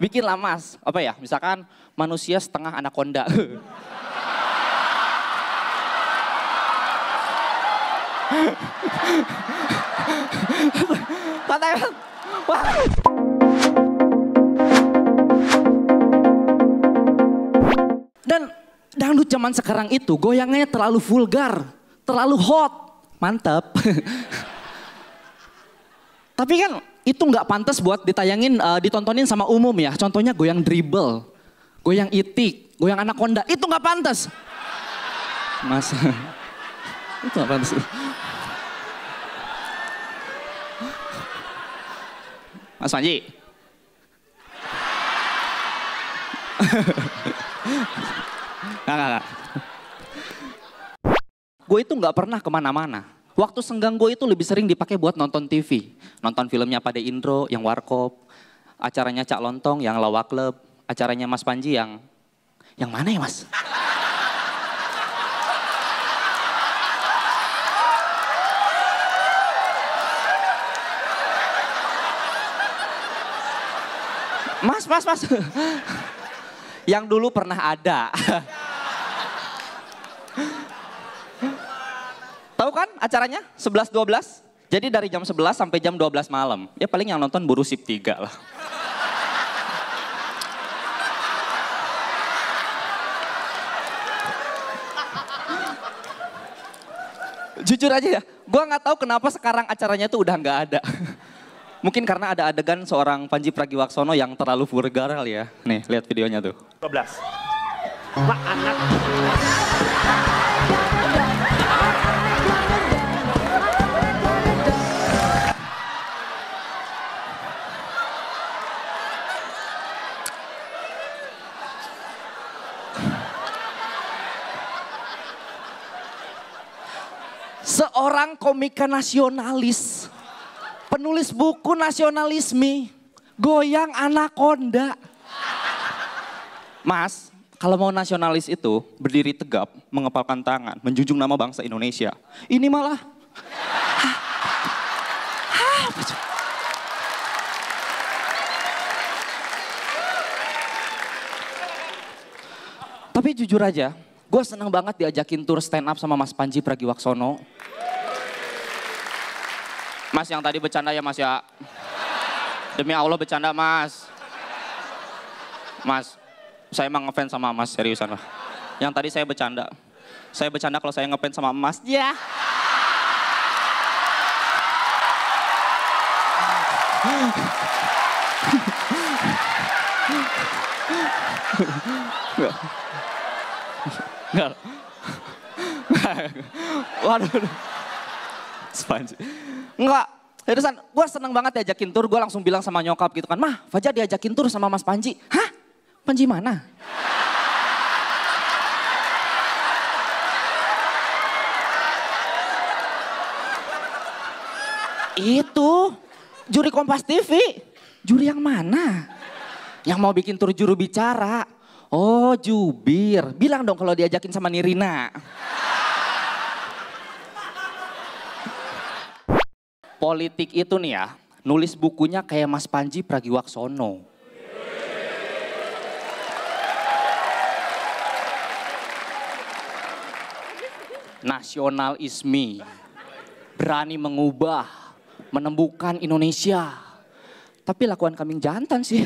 Bikinlah mas, apa ya, misalkan manusia setengah anaconda. Santai mas. Wah. Dan dangdut zaman sekarang itu goyangannya terlalu vulgar, terlalu hot, mantap. Tapi kan itu nggak pantas buat ditayangin, ditontonin sama umum ya. Contohnya goyang dribble, goyang itik, goyang anaconda, itu nggak pantas. Mas, itu nggak pantas. Mas Panji. Nggak. Gue itu nggak pernah kemana-mana. Waktu senggang gue itu lebih sering dipakai buat nonton TV. Nonton filmnya Pade Indro yang Warkop. Acaranya Cak Lontong yang Lawak Club. Acaranya Mas Panji yang mana ya mas? Mas. Yang dulu pernah ada. Tahu kan acaranya 11-12? Jadi dari jam 11 sampai jam 12 malam. Ya paling yang nonton Buru Sip 3 lah. Jujur aja ya, gue nggak tahu kenapa sekarang acaranya tuh udah nggak ada. Mungkin karena ada adegan seorang Panji Pragiwaksono yang terlalu vulgar kali ya. Nih, lihat videonya tuh. 12. Mak anak. Seorang komika nasionalis, penulis buku nasionalisme, goyang anaconda. Mas, kalau mau nasionalis itu berdiri tegap, mengepalkan tangan, menjunjung nama bangsa Indonesia. Ini malah... Tapi jujur aja, gue seneng banget diajakin tur stand up sama Mas Panji Pragiwaksono. Mas yang tadi bercanda ya mas ya. Demi Allah bercanda mas. Mas, saya emang ngefans sama mas seriusan lah. Yang tadi saya bercanda. Saya bercanda kalau saya ngefans sama mas. Ya. Enggak. Waduh. Sponge. Enggak. Seriusan, gue seneng banget diajakin tur. Gue langsung bilang sama nyokap gitu kan. Mah, Fajar diajakin tur sama Mas Panji. Hah? Panji mana? Itu. Juri Kompas TV. Juri yang mana? Yang mau bikin tur juru bicara. Oh, jubir. Bilang dong kalau diajakin sama Nirina. Politik itu nih ya, nulis bukunya kayak Mas Panji Pragiwaksono. Nasionalisme, berani mengubah, menembukan Indonesia. Tapi lakukan kambing jantan sih.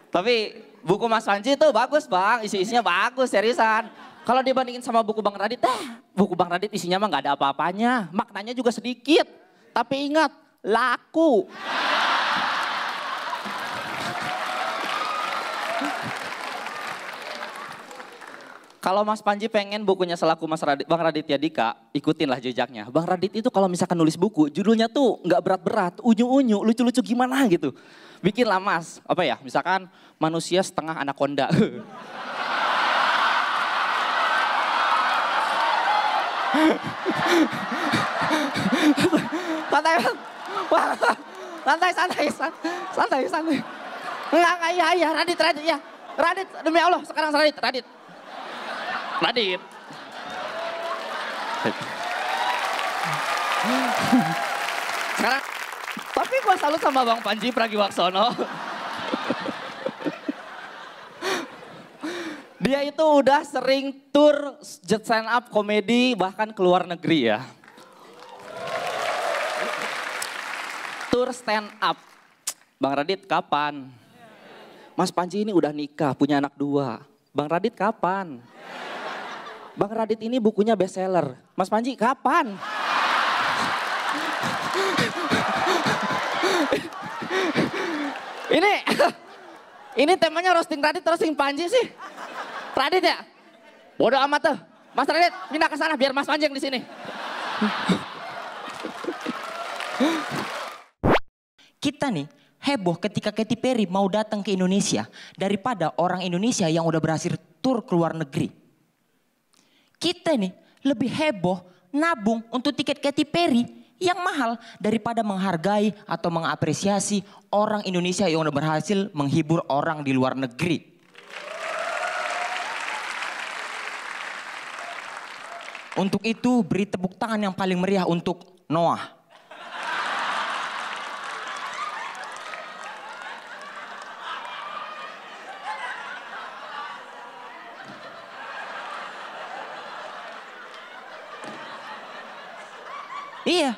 Tapi buku Mas Panji itu bagus bang, isi-isinya bagus seriusan. Kalau dibandingin sama buku Bang Radit, buku Bang Radit isinya mah nggak ada apa-apanya. Maknanya juga sedikit, tapi ingat, laku. Kalau Mas Panji pengen bukunya selaku Bang Raditya Dika, ikutinlah jejaknya. Bang Radit itu kalau misalkan nulis buku, judulnya tuh nggak berat-berat, unyu-unyu, lucu-lucu gimana gitu. Bikinlah mas, apa ya, misalkan manusia setengah anaconda. Santai, santai. Enggak, iya, Radit, ya. Radit, demi Allah, sekarang Radit. Radit. Sekarang, tapi gue salut sama Bang Panji Pragiwaksono. Dia itu udah sering tur stand up komedi bahkan ke luar negeri ya. Tur stand up. Bang Radit kapan? Mas Panji ini udah nikah, punya anak 2. Bang Radit kapan? Bang Radit ini bukunya bestseller. Mas Panji kapan? Ini temanya roasting Radit, roasting Panji sih. Radit ya? Bodoh amat tuh. Mas Radit pindah ke sana biar Mas Panji yang di sini. Kita nih heboh ketika Katy Perry mau datang ke Indonesia daripada orang Indonesia yang udah berhasil tur ke luar negeri. Kita nih lebih heboh nabung untuk tiket Katy Perry yang mahal daripada menghargai atau mengapresiasi orang Indonesia yang udah berhasil menghibur orang di luar negeri. Untuk itu beri tepuk tangan yang paling meriah untuk Noah. Iya,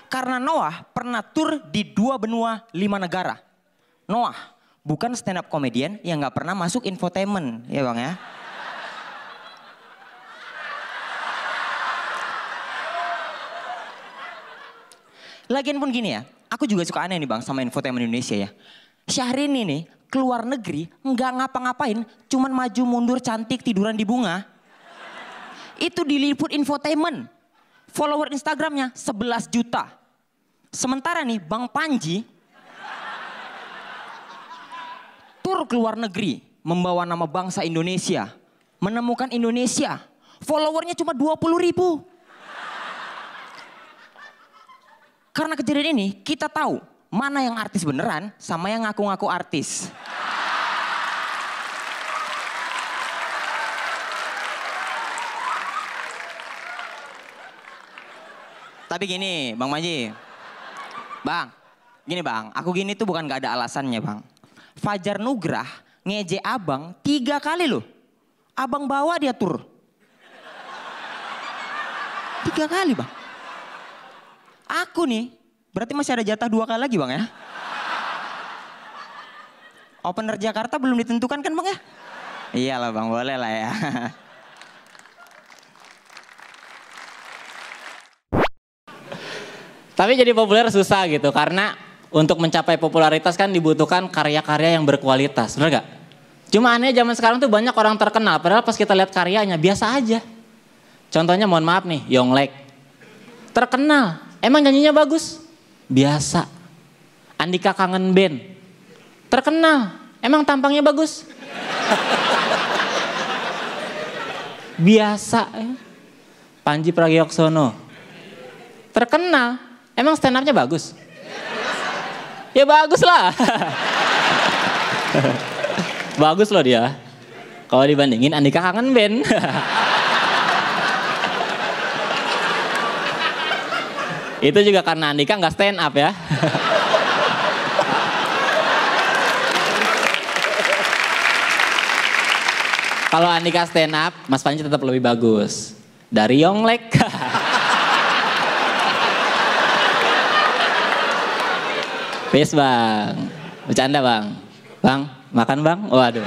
karena Noah pernah tur di 2 benua 5 negara. Noah bukan stand up comedian yang gak pernah masuk infotainment, ya bang ya. Lagian pun gini ya, aku juga suka aneh nih bang sama infotainment Indonesia ya. Syahrini nih keluar negeri nggak ngapa-ngapain, cuman maju mundur cantik tiduran di bunga. Itu diliput infotainment. Follower Instagramnya 11 juta. Sementara nih Bang Panji tur ke luar negeri membawa nama bangsa Indonesia, menemukan Indonesia. Followernya cuma 20.000. Karena kejadian ini kita tahu mana yang artis beneran sama yang ngaku-ngaku artis. Tapi gini Bang Panji, Bang, gini Bang, aku gini tuh bukan gak ada alasannya Bang. Fajar Nugrah ngeje abang 3 kali loh. Abang bawa dia tur. 3 kali Bang. Aku nih, berarti masih ada jatah 2 kali lagi Bang ya. Opener Jakarta belum ditentukan kan Bang ya? Iyalah Bang, boleh lah ya. Tapi jadi populer susah gitu karena untuk mencapai popularitas kan dibutuhkan karya-karya yang berkualitas, bener gak? Cuma aneh zaman sekarang tuh banyak orang terkenal padahal pas kita lihat karyanya biasa aja. Contohnya mohon maaf nih, Yonglek. Terkenal, emang nyanyinya bagus? Biasa. Andika Kangen Band. Terkenal, emang tampangnya bagus? Biasa. Panji Pragiwaksono. Terkenal, emang stand up-nya bagus? Ya bagus lah. Bagus loh dia. Kalau dibandingin Andika Kangen Band. Itu juga karena Andika nggak stand up ya. Kalau Andika stand up, Mas Panji tetap lebih bagus. Dari Yonglek. Peace bang. Bercanda bang. Bang, makan bang? Waduh.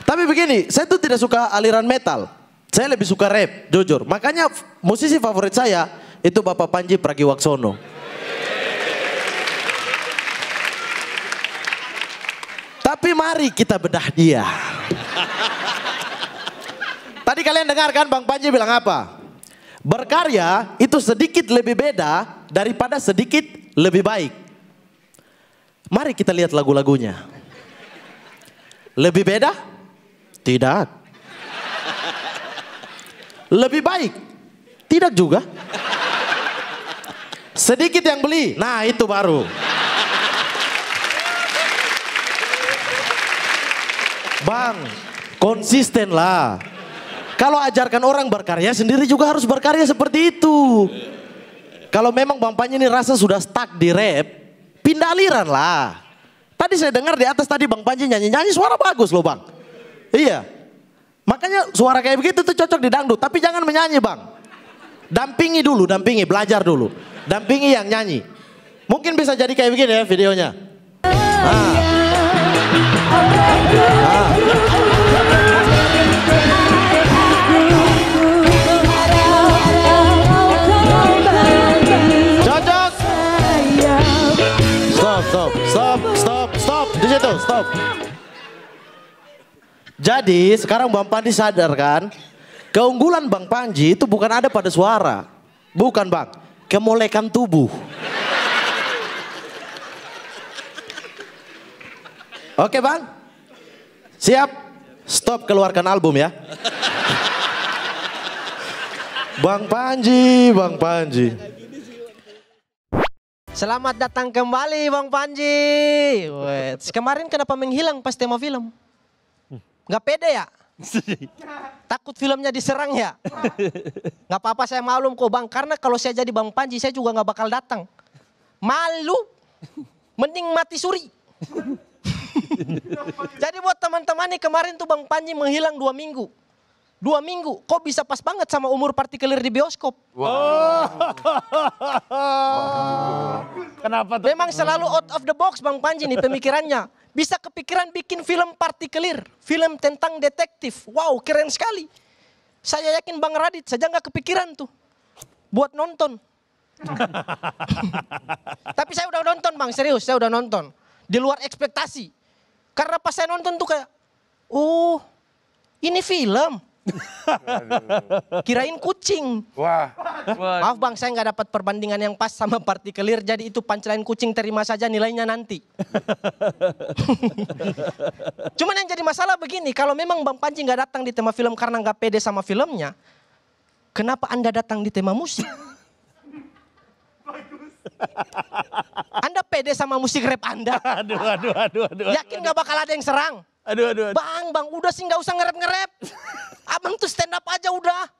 Tapi begini, saya tuh tidak suka aliran metal. Saya lebih suka rap, jujur. Makanya musisi favorit saya itu Bapak Panji Pragiwaksono. Tapi mari kita bedah dia. Tadi kalian dengar kan Bang Panji bilang apa? Berkarya itu sedikit lebih beda daripada sedikit lebih baik. Mari kita lihat lagu-lagunya. Lebih beda? Tidak. Lebih baik? Tidak juga. Sedikit yang beli, nah itu baru. Bang, konsisten lah. Kalau ajarkan orang berkarya, sendiri juga harus berkarya seperti itu. Kalau memang Bang Panji ini rasa sudah stuck di rap, pindah aliran lah. Tadi saya dengar di atas tadi Bang Panji nyanyi suara bagus loh Bang. Iya. Makanya suara kayak begitu tuh cocok di dangdut, tapi jangan menyanyi Bang. Dampingi dulu, belajar dulu. Dampingi yang nyanyi. Mungkin bisa jadi kayak begini ya videonya. Cocok. Stop. Di situ, stop. Jadi sekarang Bang Panji sadar kan, keunggulan Bang Panji itu bukan ada pada suara. Bukan Bang, kemolekan tubuh. Oke Bang, siap? Stop, keluarkan album ya. Bang Panji. Selamat datang kembali Bang Panji. Wait, kemarin kenapa menghilang pas tema film? Gak pede ya? Takut filmnya diserang ya? Gak apa-apa, saya maklum kok Bang. Karena kalau saya jadi Bang Panji, saya juga gak bakal datang. Malu. Mending mati suri. Jadi buat teman-teman nih, kemarin tuh Bang Panji menghilang 2 minggu. 2 minggu, kok bisa pas banget sama umur partikelir di bioskop. Kenapa tuh? Memang selalu out of the box Bang Panji nih pemikirannya. Bisa kepikiran bikin film partikelir, film tentang detektif. Wow, keren sekali. Saya yakin Bang Radit saja nggak kepikiran tuh buat nonton. Tapi saya udah nonton Bang, serius, saya udah nonton. Di luar ekspektasi. Karena pas saya nonton tuh kayak, oh ini film. Kirain kucing. Wah. Maaf Bang, saya nggak dapat perbandingan yang pas sama partikelir. Jadi itu punchline kucing, terima saja nilainya nanti. Cuman yang jadi masalah begini, kalau memang Bang Panji nggak datang di tema film karena nggak pede sama filmnya, kenapa Anda datang di tema musik? Anda pede sama musik rap Anda? Aduh. Yakin nggak bakal ada yang serang? Aduh. Bang, udah sih nggak usah nge-rap. Abang tuh stand up aja udah.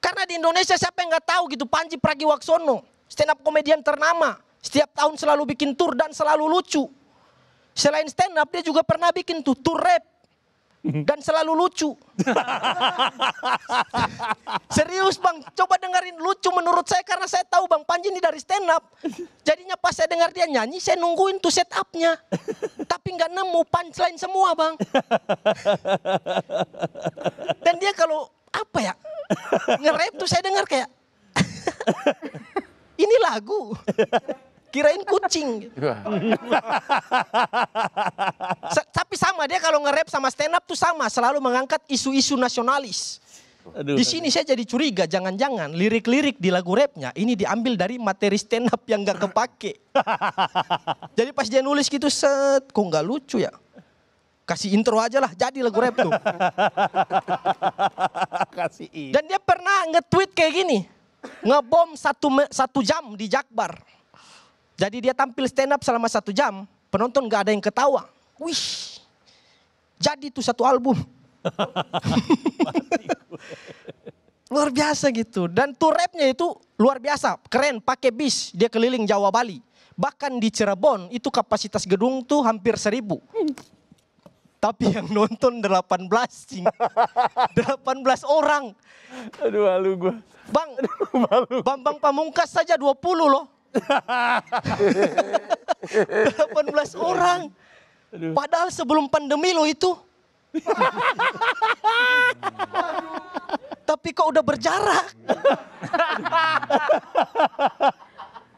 Karena di Indonesia siapa yang nggak tahu gitu, Panji Pragiwaksono, stand up komedian ternama. Setiap tahun selalu bikin tour dan selalu lucu. Selain stand up, dia juga pernah bikin tuh tour rap. Dan selalu lucu. Serius Bang, coba dengerin, lucu menurut saya karena saya tahu Bang Panji ini dari stand up. Jadinya pas saya dengar dia nyanyi, saya nungguin tuh set up-nya. Tapi nggak nemu, punchline semua Bang. Dan dia kalau apa ya, nge-rap tuh saya dengar kayak, ini lagu. Kirain kucing. Tapi sama, dia kalau nge-rap sama stand up tuh sama, selalu mengangkat isu-isu nasionalis. Di sini saya jadi curiga, jangan-jangan lirik-lirik di lagu rapnya ini diambil dari materi stand up yang gak kepake. Jadi pas dia nulis gitu, set, kok gak lucu ya? Kasih intro aja lah, jadi lagu rap tuh. Dan dia pernah nge-tweet kayak gini, ngebom 1 jam di Jakbar. Jadi dia tampil stand up selama 1 jam, penonton gak ada yang ketawa. Wih, jadi tuh 1 album. Luar biasa gitu. Dan tour rapnya itu luar biasa, keren, pakai bis, dia keliling Jawa Bali. Bahkan di Cirebon itu kapasitas gedung tuh hampir 1.000. Tapi yang nonton 18 orang. Aduh, malu gue. Bang, Bambang Pamungkas saja 20 loh. 18 orang. Padahal sebelum pandemi loh itu. Tapi kok udah berjarak.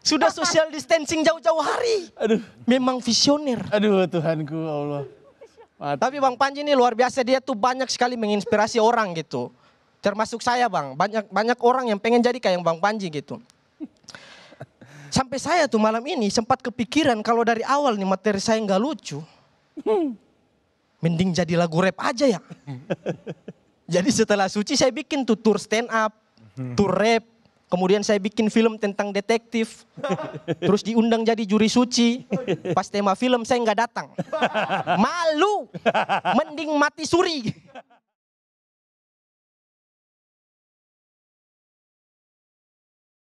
Sudah social distancing jauh-jauh hari. Aduh. Memang visioner. Aduh, Tuhanku Allah. Tapi Bang Panji ini luar biasa, dia tuh banyak sekali menginspirasi orang gitu. Termasuk saya Bang, banyak orang yang pengen jadi kayak Bang Panji gitu. Sampai saya tuh malam ini sempat kepikiran kalau dari awal nih materi saya nggak lucu. Mending jadi lagu rap aja ya. Jadi setelah Suci saya bikin tuh tour stand up, tour rap. Kemudian saya bikin film tentang detektif. Terus diundang jadi juri suci. Pas tema film saya nggak datang. Malu. Mending mati suri.